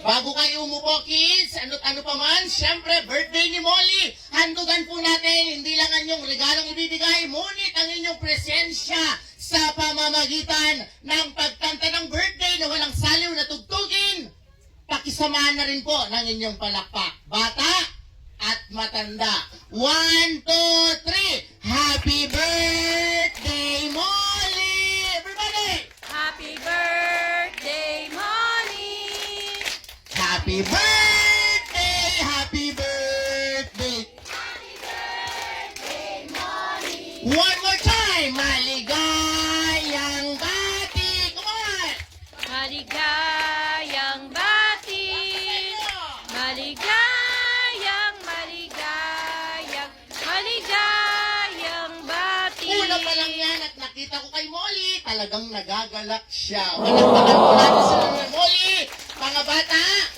Bago kayo umupo, kids, ano pa man, syempre, birthday ni Molly. Handugan po natin, hindi lang ang inyong regalong ibibigay, ngunit ang inyong presensya sa pamamagitan ng pagkanta ng birthday na walang saliw na tugtugin. Pakisamahan na rin po ng inyong palakpak. Bata at matanda. 1, 2, 3. Happy birthday, Molly! Everybody! Happy birthday, Molly! Happy birthday! Happy birthday! Happy birthday, Molly! One more time! Maligayang bati! Come on! Maligayang bati! Maligayang bati! Una pa lang yan at nakita ko kay Molly, talagang nagagalak siya. Palakpakan po natin sila ng Molly! Mga bata,